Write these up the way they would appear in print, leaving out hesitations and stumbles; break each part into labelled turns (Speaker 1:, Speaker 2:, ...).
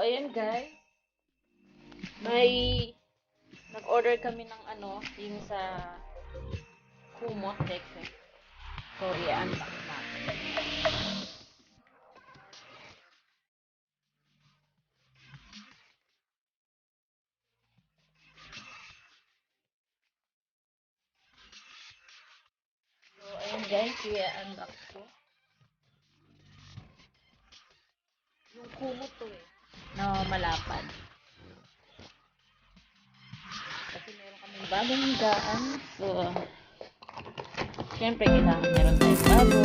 Speaker 1: ayan guys. May nag-order kami ng yung sa kumot Bettdecke. So, i-unbox natin. So, ayan guys, i-unbox ko. Yung kumot to na malapad. Kasi meron kaming bagong higaan. So, syempre kailangan meron tayong bago.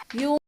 Speaker 1: Yung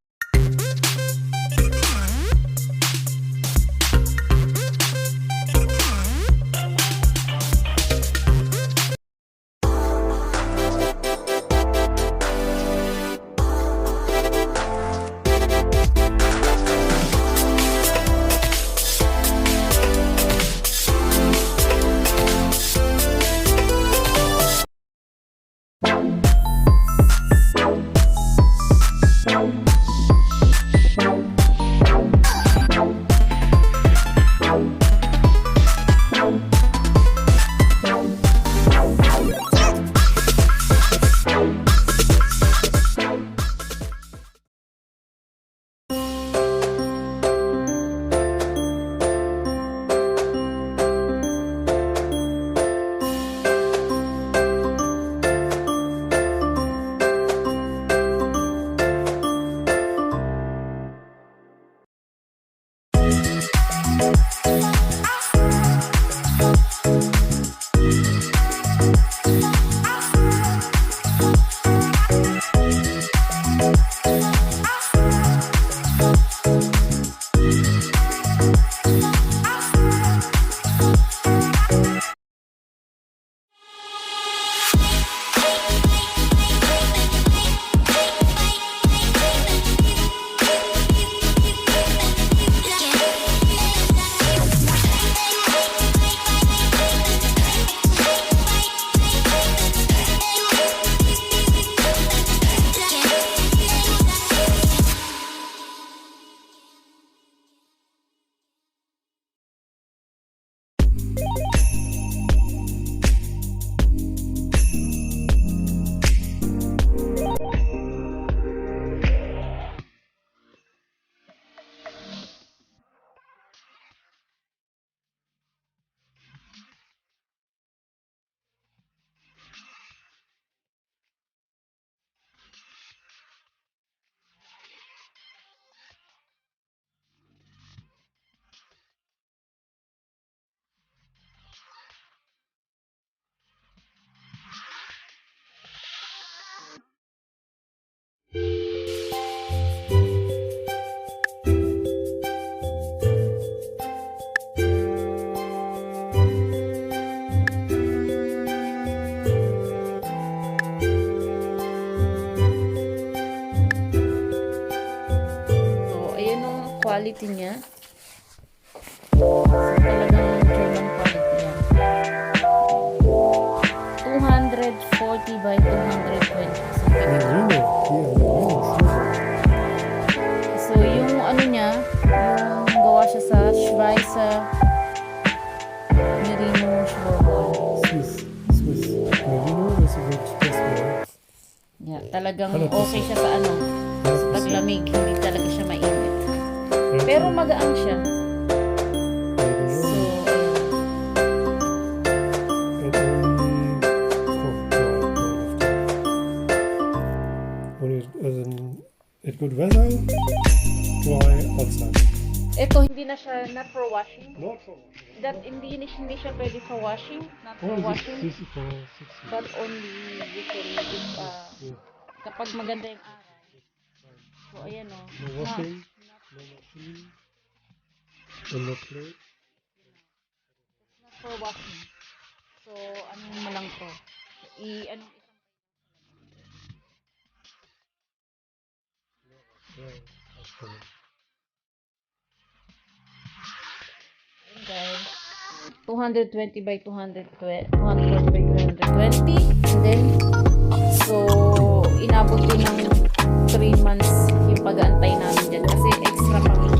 Speaker 1: quality niya. Talagang German quality yan. 240 by 220. So, yung ano niya, yung gawa siya sa Schweizer Merino Schwarzwald.
Speaker 2: Swiss Merino is a good test.
Speaker 1: Yeah, talagang okay siya sa sa taglamig. Hindi talaga siya mainit. Pero magaan siya. So,
Speaker 2: at good weather, dry outside.
Speaker 1: ito hindi na siya not for washing.
Speaker 2: Not for washing.
Speaker 1: that hindi siya pwede sa washing, not for
Speaker 2: Oh,
Speaker 1: washing,
Speaker 2: this is for 6
Speaker 1: but
Speaker 2: months.
Speaker 1: only you can use
Speaker 2: Yeah.
Speaker 1: kapag maganda yung araw. So ayan o.
Speaker 2: No washing, no machine, and no plate.
Speaker 1: Not for washing. So ano mo lang to. Anong isang
Speaker 2: Yeah, actually.
Speaker 1: Ayan guys. 220 by 220, 240 by 220. And then, so, inabot din ng 3 months yung pag-aantay namin dyan. Kasi extra pang.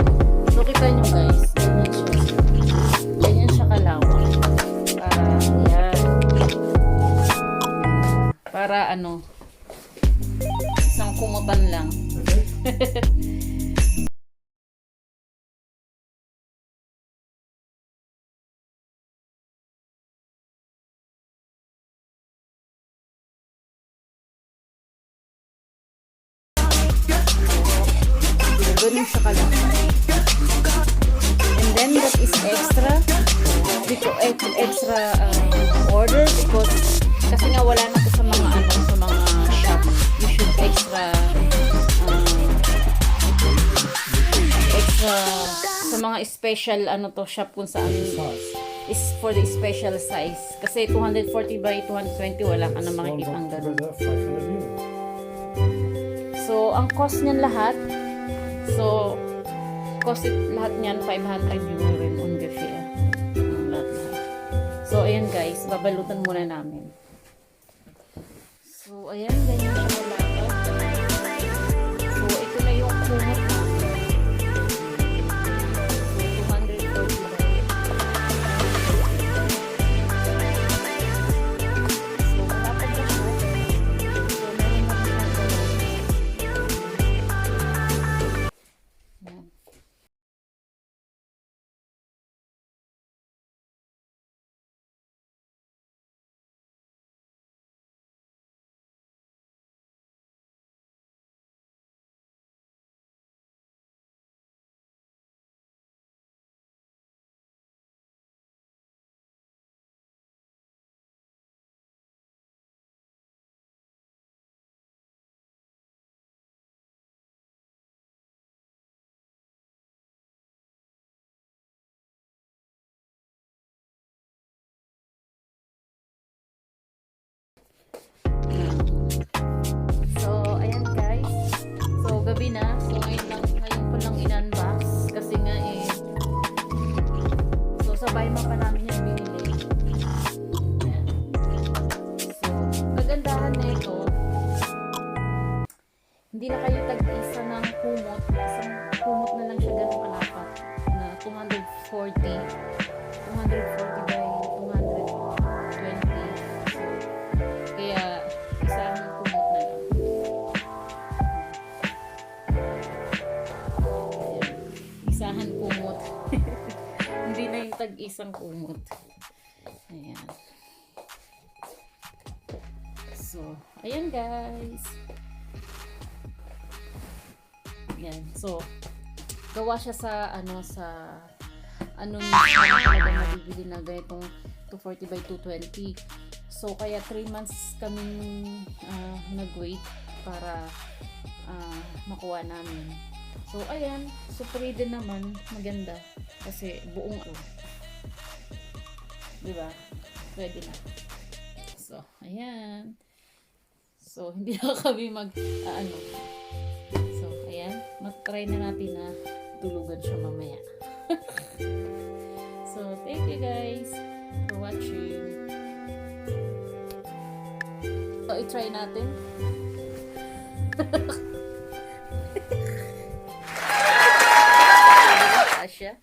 Speaker 1: So, kita nyo guys, ganyan siya. Ganyan siya kalawak. Ayan. Para ano, isang kumutan lang. Ganun siya kalawak. And then, that is extra. Dito, extra order because kasi nga wala na to sa mga sa mga shop. You should extra sa mga special to shop kung saan is for the special size. Kasi 240 by 220 wala ka na makikita ang ganun. So, ang cost niyan lahat, lahat niyan 500 euro rin ungefähr. Lahat. So, ayan guys, babalutan muna namin. So, ayan, ganyan siya malapad. So, ito na yung kumot namin. So, ayan guys. So, gabi na. So, ngayon ko lang in-unbox. Kasi nga so, sabay pa namin yung binili. Ayan. So, kagandahan na ito. Hindi na kayo tag-isa ng kumot. Isang kumot na lang siya ganun kalapat. Na 240 by 220. So, kaya isang kumot na lang. Ayan. Isahan kumot. Hindi na yung tag-isang kumot. Ayan. So, ayan guys. Ayan. So, gawa siya sa anong talaga mabibili na ganitong 240 by 220. So, kaya 3 months kaming nag-wait para makuha namin. So, ayan. Super din naman. Maganda. Kasi buong diba? Pwede na. So, ayan. So, hindi na kami So, ayan. Mag-try na natin na tulugan siya mamaya. So, thank you guys for watching. So, i-try natin. Asya.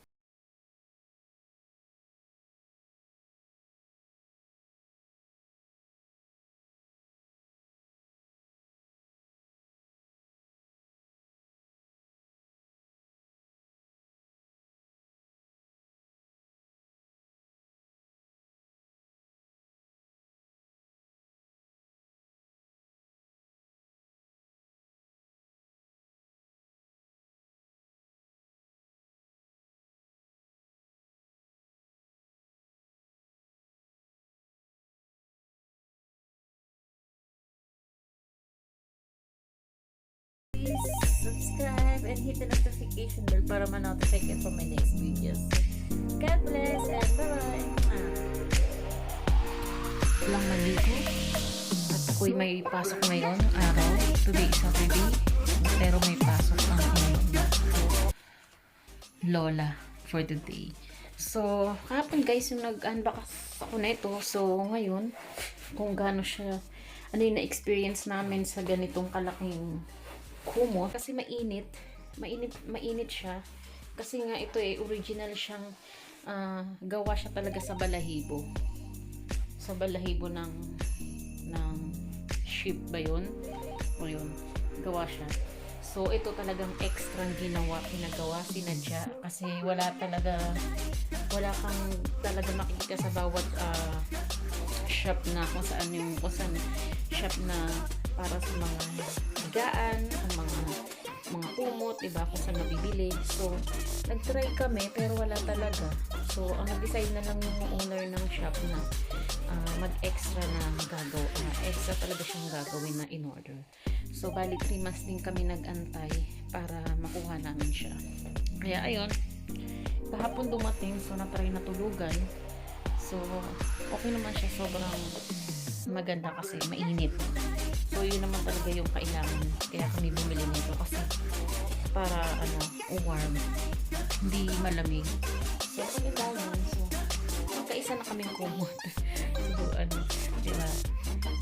Speaker 1: subscribe and hit the notification bell para ma-notify kayo for my next videos. God bless and bye-bye. Lang maligo. At ako'y may pasok ngayon, araw. Today is Saturday. Pero may pasok ang lola for the day. So, kahapon guys, yung nag-unbox ako na ito. So, ngayon, kung gaano siya, ano yung na-experience namin sa ganitong kalaking kumot. Kasi mainit siya. Kasi nga ito original siyang gawa siya talaga sa balahibo. Sa balahibo ng sheep ba yun? O yun, gawa siya. So, ito talagang extra pinagawa, sinadya. Kasi wala kang talaga makikita sa bawat shop na kung saan shop na para sa mga higaan, ang mga kumot, diba, kung saan mabibili. So, nag-try kami, pero wala talaga. So, ang nag-decide na lang yung owner ng shop na mag-extra na extra talaga siyang gagawin na in-order. So, bali 3 months din kami nag-antay para makuha namin siya. Kaya, ayun, kahapon dumating, so na-try na tulugan. So, okay naman siya, sobrang maganda kasi mainit. So, yun naman talaga yung kailangan. Kaya kami bumili nito kasi para, warm. Hindi malamig. So, kailangan. So, magkaisa na kaming kumot. So, diba?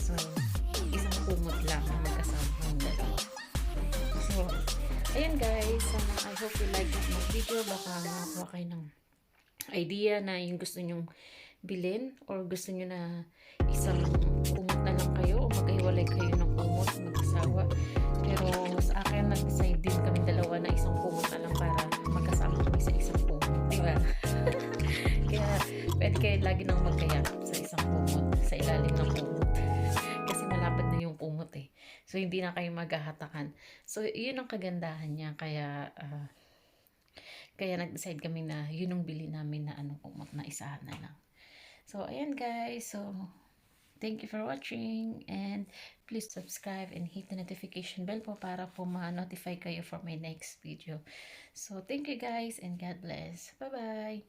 Speaker 1: So, isang kumot lang na magkasama ng dalawa. So, ayun guys. I hope you like this video. Baka makakuha kayo ng idea na yung gusto nyong bilhin or gusto nyo na isang kumot na lang kayo o maghiwalay kayo ng kumot, mag-asawa. Pero sa akin, nag-decide din kami dalawa na isang kumot na lang para magkasama kami sa isang kumot. Diba? Kaya pwede kayo lagi nang magkayakap sa isang kumot, sa ilalim ng kumot. Kasi malapit na yung kumot So, hindi na kayo maghahatakan. So, yun ang kagandahan niya. Kaya nag-decide kami na yun ang bili namin na kumot na isahan na lang. So, ayan guys. So, thank you for watching. And please subscribe and hit the notification bell po para po ma-notify kayo for my next video. So, thank you guys and God bless. Bye-bye.